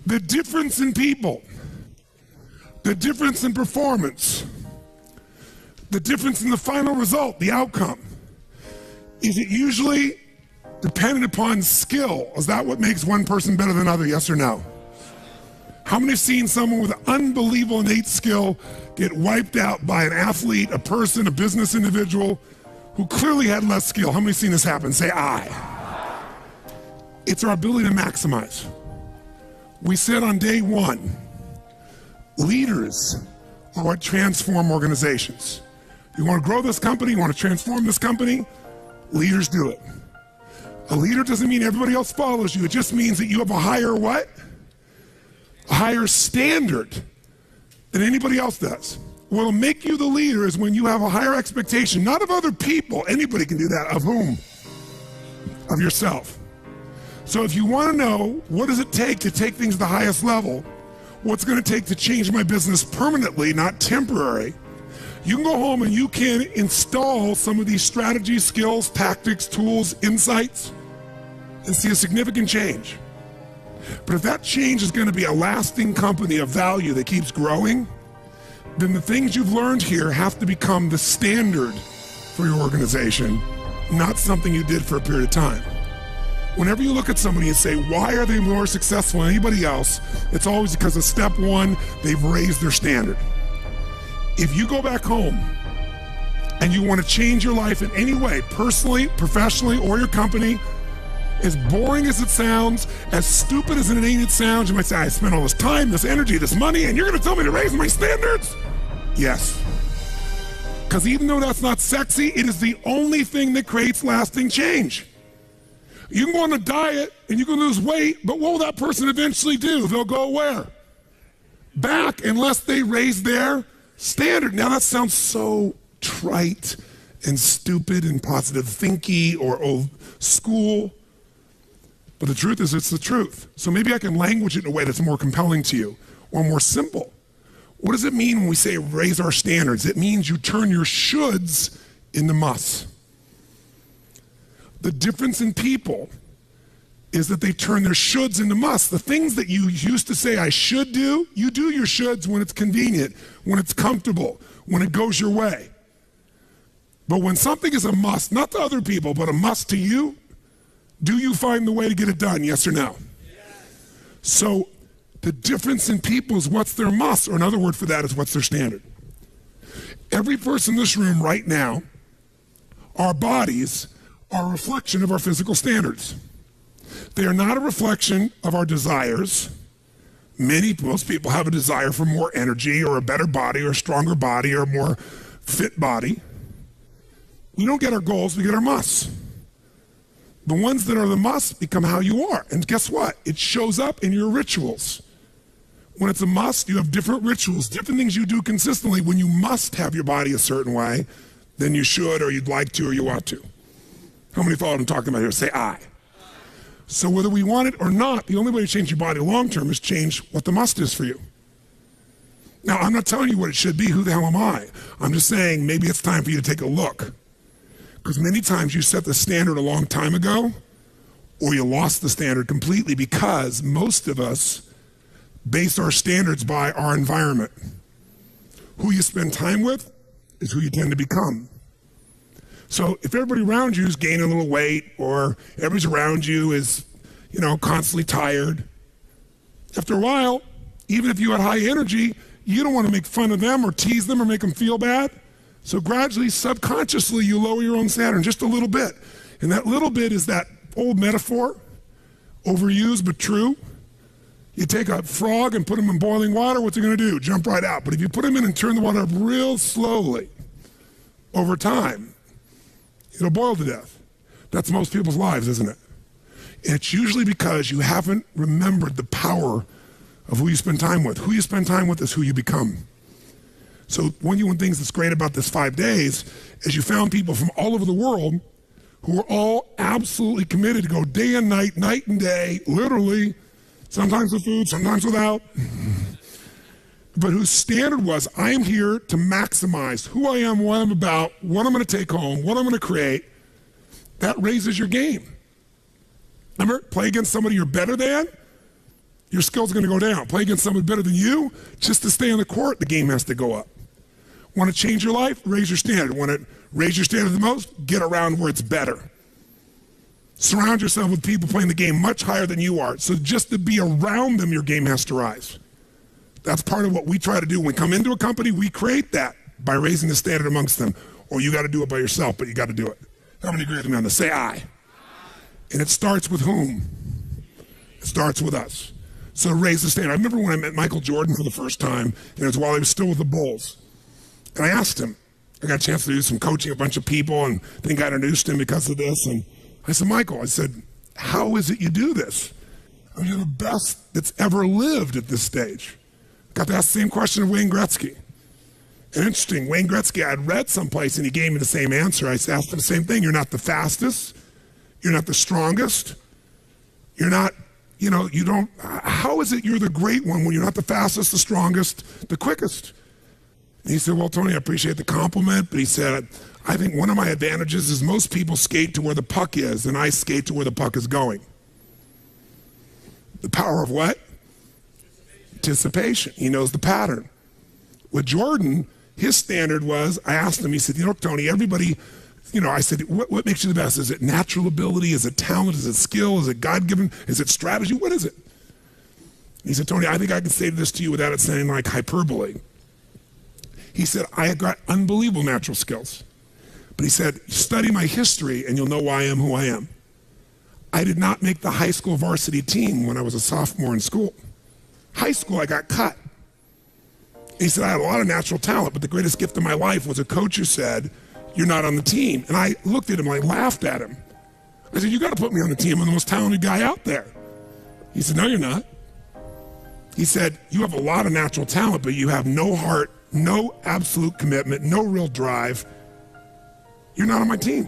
The difference in people, the difference in performance, the difference in the final result, the outcome, is it usually dependent upon skill? Is that what makes one person better than another, yes or no? How many have seen someone with an unbelievable innate skill get wiped out by an athlete, a person, a business individual who clearly had less skill? How many have seen this happen? Say I. It's our ability to maximize. We said on day one, leaders are what transform organizations. You want to grow this company, you want to transform this company, leaders do it. A leader doesn't mean everybody else follows you. It just means that you have a higher what? A higher standard than anybody else does. What'll make you the leader is when you have a higher expectation, not of other people, anybody can do that, of whom? Of yourself. So if you want to know what does it take to take things to the highest level, what's going to take to change my business permanently, not temporary, you can go home and you can install some of these strategies, skills, tactics, tools, insights, and see a significant change. But if that change is going to be a lasting company of value that keeps growing, then the things you've learned here have to become the standard for your organization, not something you did for a period of time. Whenever you look at somebody and say, why are they more successful than anybody else? It's always because of step one, they've raised their standard. If you go back home and you want to change your life in any way, personally, professionally, or your company, as boring as it sounds, as stupid as it sounds, you might say, I spent all this time, this energy, this money, and you're going to tell me to raise my standards? Yes. Because even though that's not sexy, it is the only thing that creates lasting change. You can go on a diet and you can lose weight, but what will that person eventually do? They'll go where? Back, unless they raise their standard. Now that sounds so trite and stupid and positive thinky or old school, but the truth is it's the truth. So maybe I can language it in a way that's more compelling to you or more simple. What does it mean when we say raise our standards? It means you turn your shoulds into musts. The difference in people is that they turn their shoulds into musts. The things that you used to say I should do, you do your shoulds when it's convenient, when it's comfortable, when it goes your way. But when something is a must, not to other people, but a must to you, do you find the way to get it done, yes or no? Yes. So the difference in people is what's their must, or another word for that is what's their standard. Every person in this room right now, our bodies are a reflection of our physical standards. They are not a reflection of our desires. Most people have a desire for more energy or a better body or a stronger body or a more fit body. We don't get our goals, we get our musts. The ones that are the musts become how you are. And guess what? It shows up in your rituals. When it's a must, you have different rituals, different things you do consistently when you must have your body a certain way than you should or you'd like to or you want to. How many follow what I'm talking about here? Say I. So whether we want it or not, the only way to change your body long term is change what the must is for you. Now, I'm not telling you what it should be. Who the hell am I? I'm just saying maybe it's time for you to take a look. Because many times you set the standard a long time ago, or you lost the standard completely because most of us base our standards by our environment. Who you spend time with is who you tend to become. So if everybody around you is gaining a little weight, or everybody around you is, constantly tired, after a while, even if you had high energy, you don't want to make fun of them or tease them or make them feel bad. So gradually, subconsciously, you lower your own standard just a little bit. And that little bit is that old metaphor, overused but true. You take a frog and put him in boiling water, what's he going to do? Jump right out. But if you put him in and turn the water up real slowly, over time, it'll boil to death. That's most people's lives, isn't it? And it's usually because you haven't remembered the power of who you spend time with. Who you spend time with is who you become. So one of the things that's great about this 5 days is you found people from all over the world who are all absolutely committed to go day and night, night and day, literally, sometimes with food, sometimes without, but whose standard was, I am here to maximize who I am, what I'm about, what I'm going to take home, what I'm going to create. That raises your game. Remember, play against somebody you're better than, your skills are going to go down. Play against someone better than you, just to stay on the court, the game has to go up. Want to change your life? Raise your standard. Want to raise your standard the most? Get around where it's better. Surround yourself with people playing the game much higher than you are. So just to be around them, your game has to rise. That's part of what we try to do. When we come into a company, we create that by raising the standard amongst them. Or you got to do it by yourself, but you got to do it. How many agree with me on this? Say aye. And it starts with whom? It starts with us. So raise the standard. I remember when I met Michael Jordan for the first time, and it was while he was still with the Bulls. And I asked him, I got a chance to do some coaching, a bunch of people, and I think I introduced him because of this. And I said, Michael, I said, how is it you do this? I mean, you're the best that's ever lived at this stage. Got to ask the same question of Wayne Gretzky. And interesting, Wayne Gretzky, I'd read someplace and he gave me the same answer. I asked him the same thing. You're not the fastest. You're not the strongest. You're not, you don't, how is it you're the great one when you're not the fastest, the strongest, the quickest? And he said, well, Tony, I appreciate the compliment, but he said, I think one of my advantages is most people skate to where the puck is, and I skate to where the puck is going. The power of what? Anticipation. He knows the pattern. With Jordan, his standard was, I asked him, he said, Tony, everybody, I said, what makes you the best? Is it natural ability? Is it talent? Is it skill? Is it God-given? Is it strategy? What is it? He said, Tony, I think I can say this to you without it sounding like hyperbole. He said, I have got unbelievable natural skills. But he said, study my history and you'll know why I am who I am. I did not make the high school varsity team when I was a sophomore in school. High school, I got cut. He said, I had a lot of natural talent, but the greatest gift of my life was a coach who said, you're not on the team. And I looked at him, I laughed at him. I said, you got to put me on the team. I'm the most talented guy out there. He said, no, you're not. He said, you have a lot of natural talent, but you have no heart, no absolute commitment, no real drive. You're not on my team.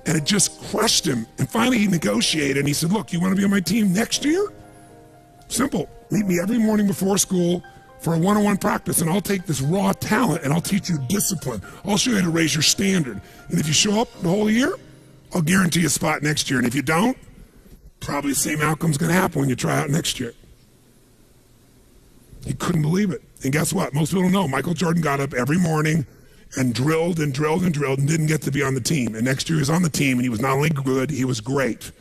And it just crushed him. And finally he negotiated and he said, look, you want to be on my team next year? Simple. Meet me every morning before school for a one-on-one practice and I'll take this raw talent and I'll teach you discipline. I'll show you how to raise your standard. And if you show up the whole year, I'll guarantee you a spot next year. And if you don't, probably the same outcome's going to happen when you try out next year. He couldn't believe it. And guess what? Most people don't know. Michael Jordan got up every morning and drilled and drilled and drilled and didn't get to be on the team. And next year he was on the team and he was not only good, he was great.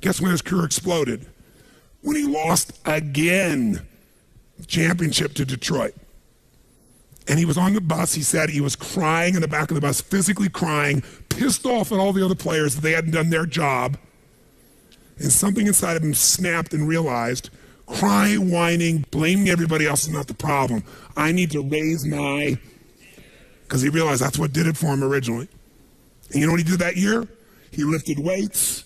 Guess when his career exploded? When he lost again, championship to Detroit. And he was on the bus, he said he was crying in the back of the bus, physically crying, pissed off at all the other players that they hadn't done their job. And something inside of him snapped and realized, crying, whining, blaming everybody else is not the problem. I need to raise my, because he realized that's what did it for him originally. And you know what he did that year? He lifted weights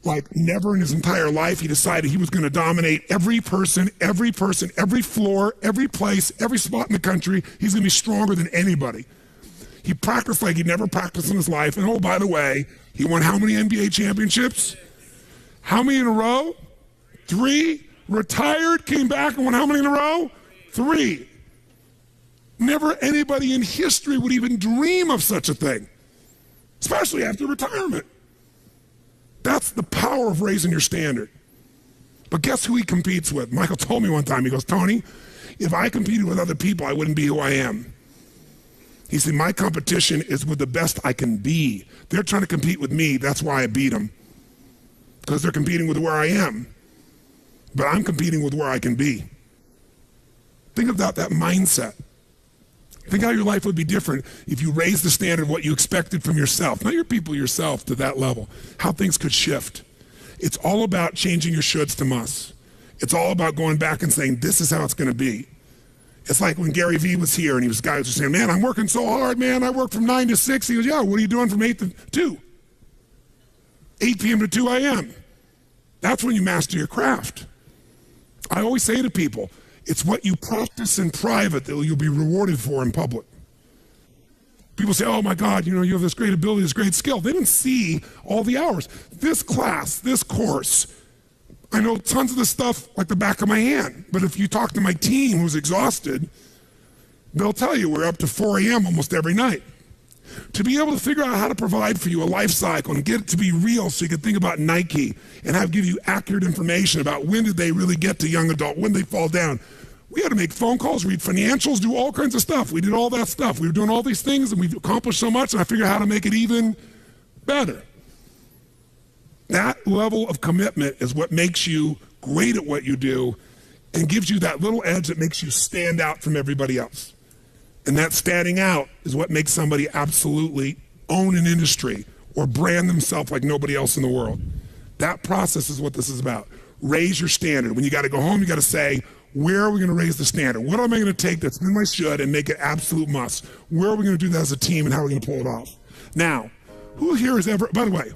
like never in his entire life. He decided he was going to dominate every person, every floor, every place, every spot in the country. He's going to be stronger than anybody. He practiced like he'd never practiced in his life. And oh, by the way, he won how many NBA championships? How many in a row? 3. Retired, came back and won how many in a row? 3. Never anybody in history would even dream of such a thing, especially after retirement. That's the power of raising your standard. But guess who he competes with? Michael told me one time, he goes, Tony, if I competed with other people, I wouldn't be who I am. He said, my competition is with the best I can be. They're trying to compete with me, that's why I beat them. Because they're competing with where I am. But I'm competing with where I can be. Think about that mindset. Think how your life would be different if you raised the standard of what you expected from yourself, not your people, yourself, to that level, how things could shift. It's all about changing your shoulds to musts. It's all about going back and saying, this is how it's going to be. It's like when Gary Vee was here and guys were saying, man, I'm working so hard, man. I work from 9 to 6. He goes, yeah, what are you doing from 8 to 2? 8 p.m. to 2 a.m. That's when you master your craft. I always say to people, it's what you practice in private that you'll be rewarded for in public. People say, oh my God, you have this great ability, this great skill. They didn't see all the hours. This class, this course, I know tons of this stuff like the back of my hand. But if you talk to my team who's exhausted, they'll tell you we're up to 4 a.m. almost every night. To be able to figure out how to provide for you a life cycle and get it to be real so you can think about Nike and give you accurate information about when did they really get to young adult, when they fall down. We had to make phone calls, read financials, do all kinds of stuff. We did all that stuff. We were doing all these things and we've accomplished so much, and I figured out how to make it even better. That level of commitment is what makes you great at what you do and gives you that little edge that makes you stand out from everybody else. And that standing out is what makes somebody absolutely own an industry or brand themselves like nobody else in the world. That process is what this is about. Raise your standard. When you got to go home, you got to say, where are we going to raise the standard? What am I going to take that's been my should and make it absolute must? Where are we going to do that as a team, and how are we going to pull it off? Now, who here has ever, by the way,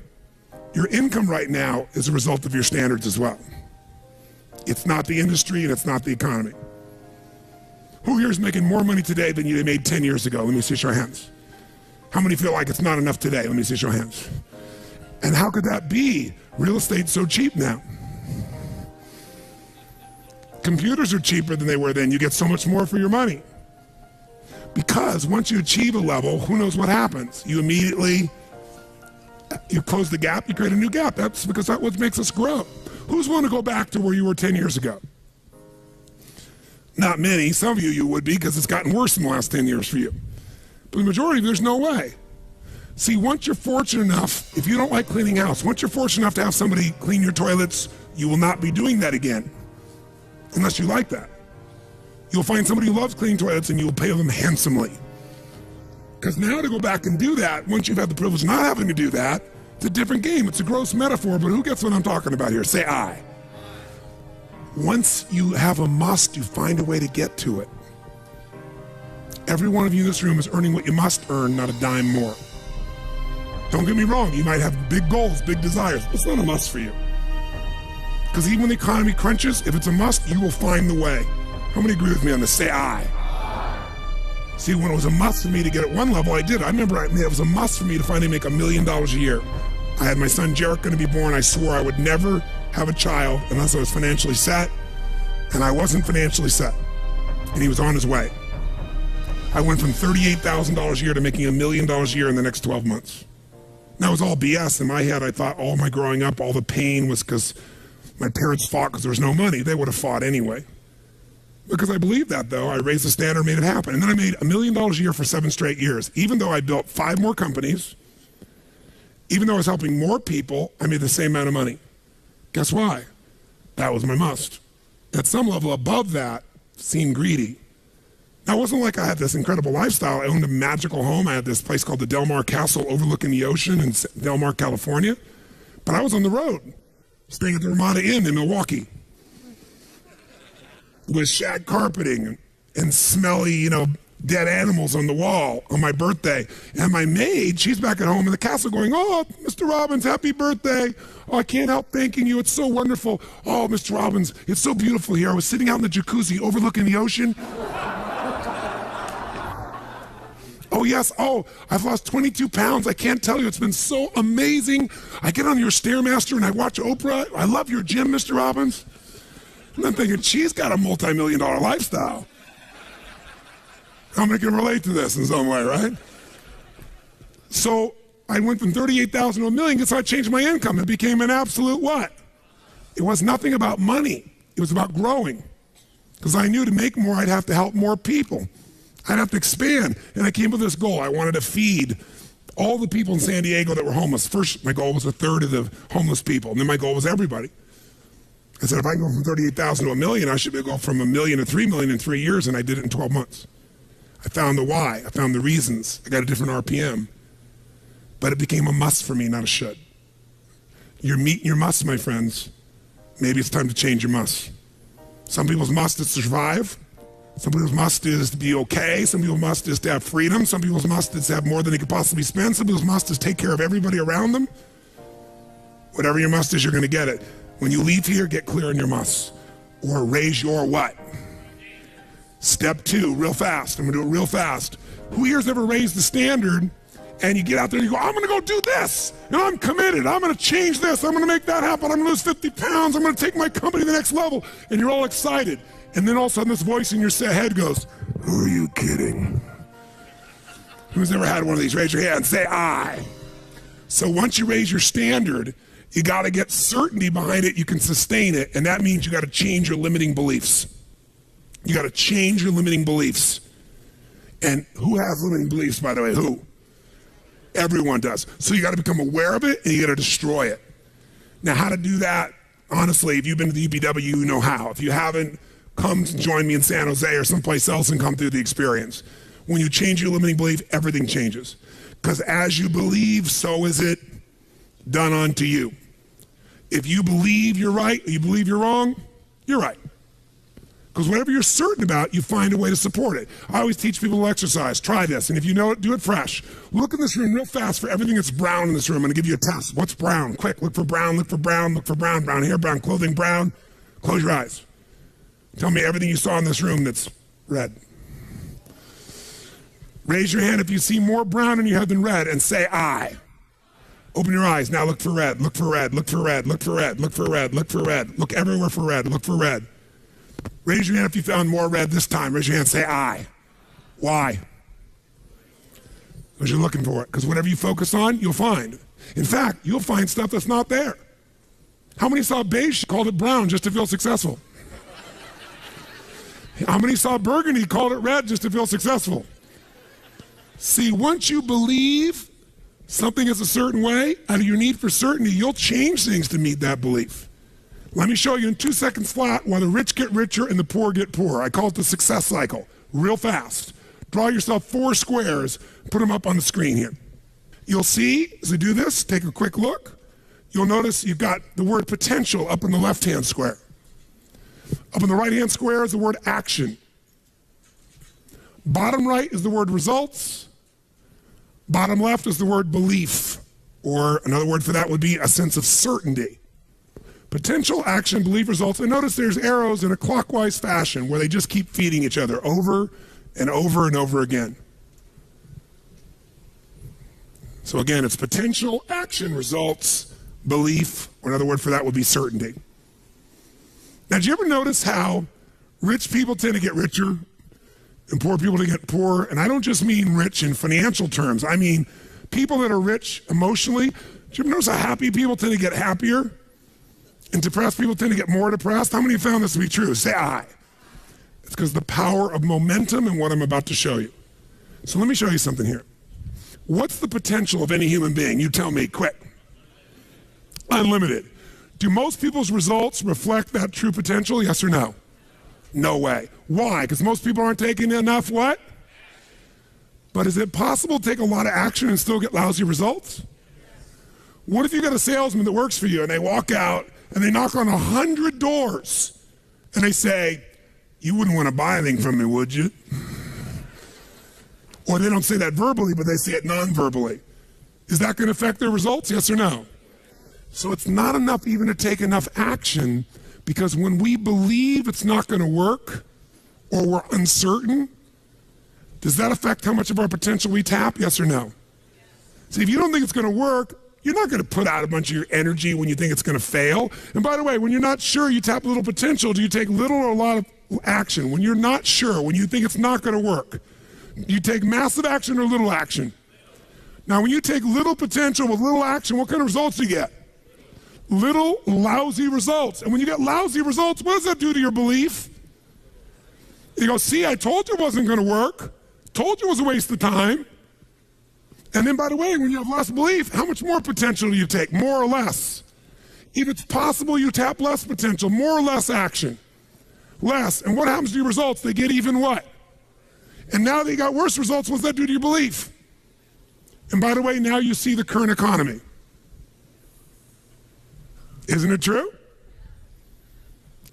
your income right now is a result of your standards as well. It's not the industry and it's not the economy. Who here is making more money today than you made 10 years ago? Let me see your hands. How many feel like it's not enough today? Let me see your hands. And how could that be? Real estate's so cheap now. Computers are cheaper than they were then. You get so much more for your money. Because once you achieve a level, who knows what happens? You immediately, you close the gap, you create a new gap. That's because that's what makes us grow. Who's want to go back to where you were 10 years ago? Not many. Some of you would be, because it's gotten worse in the last 10 years for you. But the majority of you, there's no way. See, once you're fortunate enough, if you don't like cleaning house, once you're fortunate enough to have somebody clean your toilets, you will not be doing that again. Unless you like that. You'll find somebody who loves cleaning toilets and you'll pay them handsomely. Because now to go back and do that, once you've had the privilege of not having to do that, it's a different game. It's a gross metaphor, but who gets what I'm talking about here? Say I. Once you have a must, you find a way to get to it. Every one of you in this room is earning what you must earn, not a dime more. Don't get me wrong, you might have big goals, big desires. It's not a must for you. Because even when the economy crunches, if it's a must, you will find the way. How many agree with me on this? Say I. See, when it was a must for me to get at one level, I did. I remember it was a must for me to finally make $1 million a year. I had my son Jarek going to be born. I swore I would never have a child unless I was financially set, and I wasn't financially set, and he was on his way. I went from $38,000 a year to making $1 million a year in the next 12 months. That was all BS. In my head, I thought all my growing up, all the pain was because my parents fought because there was no money. They would have fought anyway. Because I believed that, though, I raised the standard and made it happen. And then I made $1 million a year for 7 straight years. Even though I built 5 more companies, even though I was helping more people, I made the same amount of money. Guess why? That was my must. At some level above that, seemed greedy. Now, it wasn't like I had this incredible lifestyle. I owned a magical home. I had this place called the Del Mar Castle overlooking the ocean in Del Mar, California. But I was on the road, staying at the Ramada Inn in Milwaukee, with shag carpeting and smelly, dead animals on the wall on my birthday. And my maid, she's back at home in the castle going, "Oh, Mr. Robbins, happy birthday. Oh, I can't help thanking you. It's so wonderful. Oh, Mr. Robbins, it's so beautiful here. I was sitting out in the jacuzzi overlooking the ocean. Oh, yes. Oh, I've lost 22 pounds. I can't tell you. It's been so amazing. I get on your Stairmaster and I watch Oprah. I love your gym, Mr. Robbins." And I'm thinking, she's got a multi-million-dollar lifestyle. How many can relate to this in some way, right? So I went from 38,000 to $1 million because I changed my income. It became an absolute what? It was nothing about money. It was about growing. Because I knew to make more, I'd have to help more people. I'd have to expand. And I came with this goal. I wanted to feed all the people in San Diego that were homeless. First, my goal was 1/3 of the homeless people. And then my goal was everybody. I said, if I can go from 38,000 to $1 million, I should be able to go from $1 million to $3 million in 3 years, and I did it in 12 months. I found the why. I found the reasons. I got a different RPM. But it became a must for me, not a should. You're meeting your must, my friends. Maybe it's time to change your must. Some people's must is to survive. Some people's must is to be okay. Some people's must is to have freedom. Some people's must is to have more than they could possibly spend. Some people's must is take care of everybody around them. Whatever your must is, you're going to get it. When you leave here, get clear on your must. Or raise your what? Step 2, real fast. I'm going to do it real fast. Who here's ever raised the standard and you get out there and you go, I'm going to go do this. And I'm committed. I'm going to change this. I'm going to make that happen. I'm going to lose 50 pounds. I'm going to take my company to the next level. And you're all excited. And then all of a sudden this voice in your head goes, who are you kidding? Who's ever had one of these? Raise your hand, say I. So once you raise your standard, you got to get certainty behind it. You can sustain it, and that means you got to change your limiting beliefs. You got to change your limiting beliefs. And who has limiting beliefs, by the way? Who? Everyone does. So you got to become aware of it, and you got to destroy it. Now, how to do that? Honestly, if you've been to the UPW, you know how. If you haven't, come join me in San Jose or someplace else and come through the experience. When you change your limiting belief, everything changes. Because as you believe, so is it done unto you. If you believe you're right, or you believe you're wrong, you're right. Because whatever you're certain about, you find a way to support it. I always teach people to exercise. Try this, and if you know it, do it fresh. Look in this room real fast for everything that's brown in this room. I'm going to give you a test. What's brown? Quick, look for brown, look for brown, look for brown. Brown hair, brown clothing, brown. Close your eyes. Tell me everything you saw in this room that's red. Raise your hand if you see more brown in your head than red and say I. Open your eyes. Now look for red, look for red, look for red, look for red, look for red, look for red. Look everywhere for red, look for red. Raise your hand if you found more red this time. Raise your hand, say I. Why? Because you're looking for it. Because whatever you focus on, you'll find. In fact, you'll find stuff that's not there. How many saw beige, called it brown just to feel successful? How many saw burgundy, called it red just to feel successful? See, once you believe something is a certain way, out of your need for certainty, you'll change things to meet that belief. Let me show you in 2 seconds flat why the rich get richer and the poor get poorer. I call it the success cycle, real fast. Draw yourself 4 squares, put them up on the screen here. You'll see, as I do this, take a quick look. You'll notice you've got the word potential up in the left-hand square. Up in the right-hand square is the word action. Bottom right is the word results. Bottom left is the word belief, or another word for that would be a sense of certainty. Potential, action, belief, results. And notice there's arrows in a clockwise fashion where they just keep feeding each other over and over and over again. So again, it's potential, action, results, belief, or another word for that would be certainty. Now, did you ever notice how rich people tend to get richer and poor people to get poorer? And I don't just mean rich in financial terms. I mean people that are rich emotionally. Do you ever notice how happy people tend to get happier? And depressed people tend to get more depressed? How many have found this to be true? Say I. It's because the power of momentum and what I'm about to show you. So let me show you something here. What's the potential of any human being? You tell me, quick. Unlimited. Do most people's results reflect that true potential? Yes or no? No way. Why? Because most people aren't taking enough what? But is it possible to take a lot of action and still get lousy results? What if you got a salesman that works for you and they walk out and they knock on 100 doors and they say, you wouldn't want to buy anything from me, would you? Or they don't say that verbally, but they say it non-verbally. Is that going to affect their results? Yes or no? So it's not enough even to take enough action, because when we believe it's not going to work or we're uncertain, does that affect how much of our potential we tap? Yes or no? See, if you don't think it's going to work, you're not going to put out a bunch of your energy when you think it's going to fail. And by the way, when you're not sure, you tap little potential. Do you take little or a lot of action? When you're not sure, when you think it's not going to work, you take massive action or little action? Now, when you take little potential with little action, what kind of results do you get? Little lousy results. And when you get lousy results, what does that do to your belief? You go, see, I told you it wasn't going to work. Told you it was a waste of time. And then, by the way, when you have less belief, how much more potential do you take? More or less? If it's possible, you tap less potential, more or less action. Less. And what happens to your results? They get even what? And now that you got worse results, what's that do to your belief? And by the way, now you see the current economy. Isn't it true?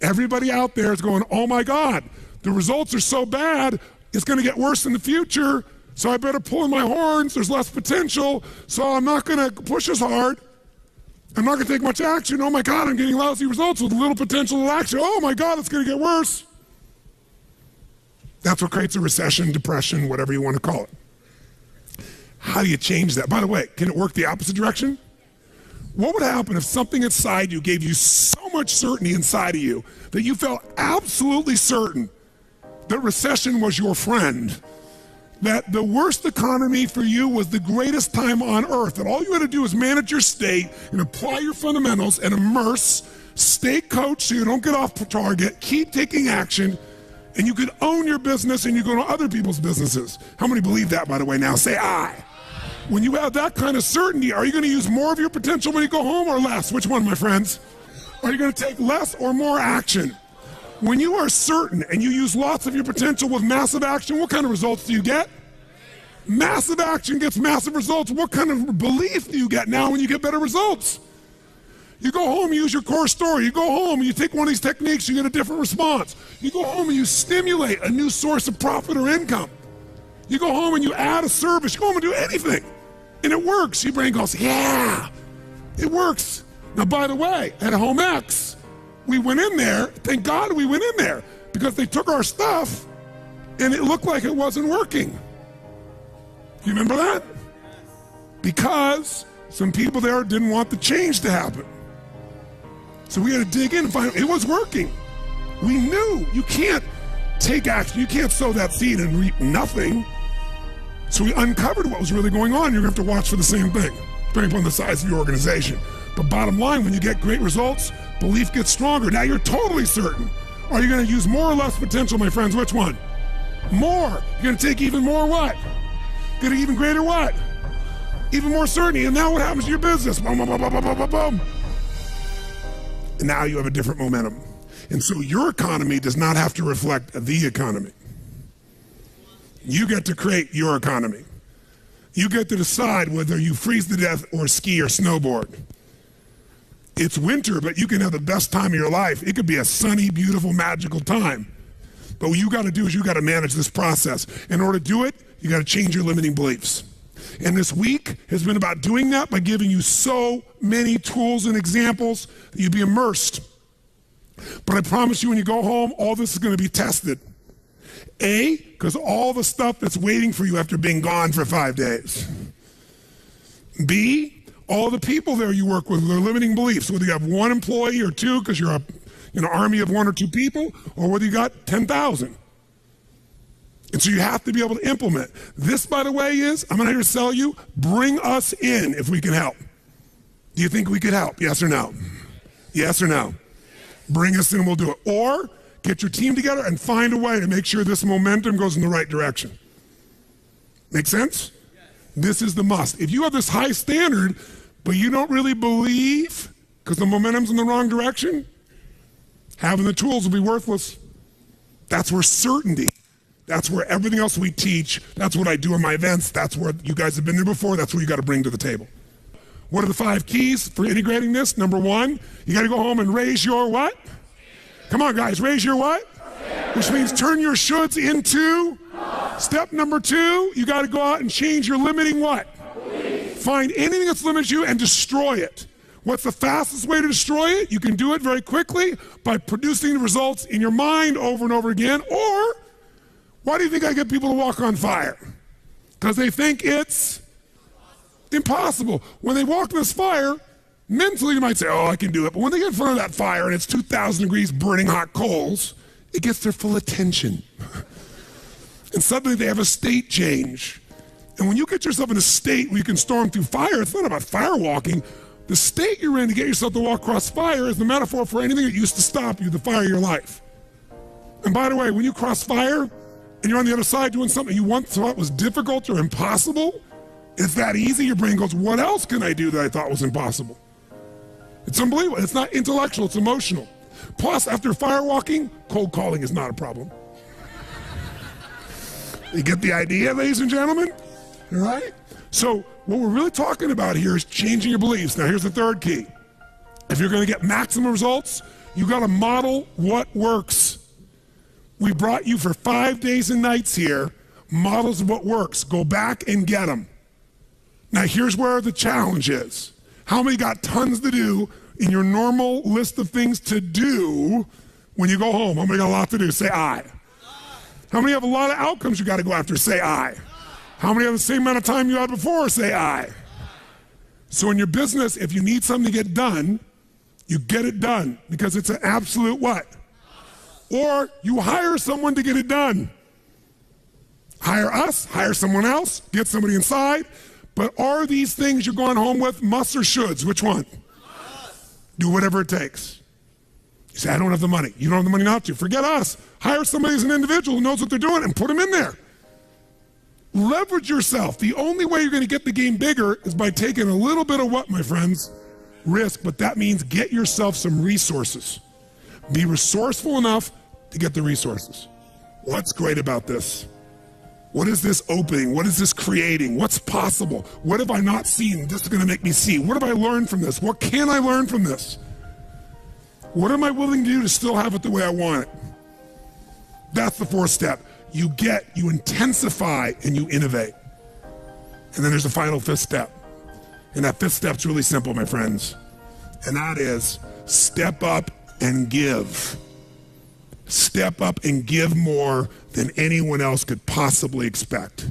Everybody out there is going, oh my God, the results are so bad, it's going to get worse in the future, so I better pull in my horns, there's less potential, so I'm not going to push as hard. I'm not going to take much action. Oh my God, I'm getting lousy results with little potential action. Oh my God, it's going to get worse. That's what creates a recession, depression, whatever you want to call it. How do you change that? By the way, can it work the opposite direction? What would happen if something inside you gave you so much certainty inside of you that you felt absolutely certain that recession was your friend, that the worst economy for you was the greatest time on earth, that all you had to do is manage your state and apply your fundamentals and immerse, stay coached so you don't get off target, keep taking action, and you could own your business and you go to other people's businesses. How many believe that, by the way? Now say I. When you have that kind of certainty, are you going to use more of your potential when you go home or less? Which one, my friends? Are you going to take less or more action? When you are certain and you use lots of your potential with massive action, what kind of results do you get? Massive action gets massive results. What kind of belief do you get now when you get better results? You go home, you use your core story. You go home and you take one of these techniques, you get a different response. You go home and you stimulate a new source of profit or income. You go home and you add a service. You go home and do anything. And it works. Your brain goes, yeah, it works. Now, by the way, at Home X, we went in there, thank God we went in there, because they took our stuff and it looked like it wasn't working. You remember that? Because some people there didn't want the change to happen. So we had to dig in and find out it was working. We knew you can't take action, you can't sow that seed and reap nothing. So we uncovered what was really going on. You're gonna have to watch for the same thing, depending upon the size of your organization. But bottom line, when you get great results, belief gets stronger. Now you're totally certain. Are you gonna use more or less potential, my friends? Which one? More. You're gonna take even more what? Get an even greater what? Even more certainty. And now what happens to your business? Boom, boom, boom, boom, boom, boom, boom. And now you have a different momentum. And so your economy does not have to reflect the economy. You get to create your economy. You get to decide whether you freeze to death or ski or snowboard. It's winter, but you can have the best time of your life. It could be a sunny, beautiful, magical time. But what you got to do is you got to manage this process. In order to do it, you got to change your limiting beliefs. And this week has been about doing that by giving you so many tools and examples that you'll be immersed. But I promise you, when you go home, all this is going to be tested. A, because all the stuff that's waiting for you after being gone for 5 days. B, all the people there you work with, their limiting beliefs, whether you have one employee or two because you're an army of one or two people, or whether you got 10,000. And so you have to be able to implement. This, by the way, is, I'm not here to sell you, bring us in if we can help. Do you think we could help? Yes or no? Yes or no? Bring us in and we'll do it. Or get your team together and find a way to make sure this momentum goes in the right direction. Make sense? Yes. This is the must. If you have this high standard, but you don't really believe because the momentum's in the wrong direction, having the tools will be worthless. That's where certainty. That's where everything else we teach, that's what I do in my events, that's where you guys have been there before, that's what you got to bring to the table. What are the 5 keys for integrating this? Number 1, you got to go home and raise your what? Come on, guys, raise your what? Which means turn your shoulds into. Step number 2, you got to go out and change your limiting what? Find anything that's limited you and destroy it. What's the fastest way to destroy it? You can do it very quickly by producing the results in your mind over and over again. Or, why do you think I get people to walk on fire? Because they think it's impossible. When they walk in this fire, mentally you might say, oh, I can do it. But when they get in front of that fire and it's 2,000 degrees burning hot coals, it gets their full attention. And suddenly they have a state change. And when you get yourself in a state where you can storm through fire, it's not about fire walking. The state you're in to get yourself to walk across fire is the metaphor for anything that used to stop you, the fire of your life. And by the way, when you cross fire and you're on the other side doing something you once thought was difficult or impossible, it's that easy, your brain goes, what else can I do that I thought was impossible? It's unbelievable. It's not intellectual, it's emotional. Plus, after firewalking, cold calling is not a problem. You get the idea, ladies and gentlemen? All right? So what we're really talking about here is changing your beliefs. Now, here's the 3rd key. If you're going to get maximum results, you got to model what works. We brought you for 5 days and nights here, models of what works. Go back and get them. Now, here's where the challenge is. How many got tons to do in your normal list of things to do when you go home? How many got a lot to do? Say I. How many have a lot of outcomes you got to go after? Say I. How many have the same amount of time you had before? Say I. So in your business, if you need something to get done, you get it done because it's an absolute what? Or you hire someone to get it done. Hire us, hire someone else, get somebody inside. But are these things you're going home with musts or shoulds? Which one? Do whatever it takes. You say, I don't have the money. You don't have the money not to. Forget us. Hire somebody as an individual who knows what they're doing and put them in there. Leverage yourself. The only way you're going to get the game bigger is by taking a little bit of what, my friends? Risk, but that means get yourself some resources. Be resourceful enough to get the resources. What's great about this? What is this opening? What is this creating? What's possible? What have I not seen? This is going to make me see. What have I learned from this? What can I learn from this? What am I willing to do to still have it the way I want it? That's the fourth step. You intensify, and you innovate. And then there's the final fifth step. And that fifth step's really simple, my friends. And that is step up and give. Step up and give more than anyone else could possibly expect.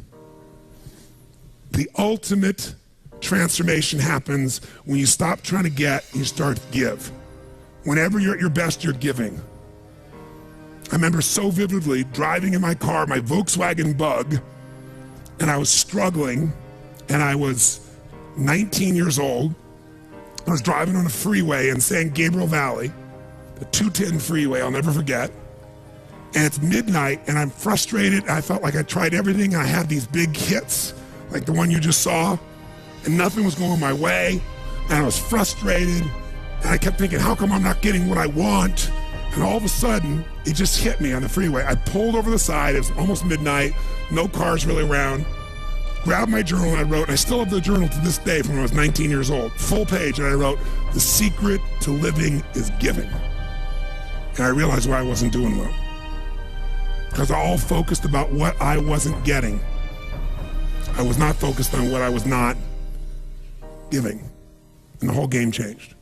The ultimate transformation happens when you stop trying to get and you start to give. Whenever you're at your best, you're giving. I remember so vividly driving in my car, my Volkswagen Bug, and I was struggling, and I was 19 years old. I was driving on a freeway in San Gabriel Valley, the 210 freeway, I'll never forget. And it's midnight, and I'm frustrated. I felt like I tried everything. I had these big hits, like the one you just saw, and nothing was going my way. And I was frustrated, and I kept thinking, how come I'm not getting what I want? And all of a sudden, it just hit me on the freeway. I pulled over the side. It was almost midnight, no cars really around. Grabbed my journal, and I wrote, and I still have the journal to this day from when I was 19 years old, full page, and I wrote, the secret to living is giving. And I realized why I wasn't doing well. Because I all focused about what I wasn't getting. I was not focused on what I was not giving. And the whole game changed.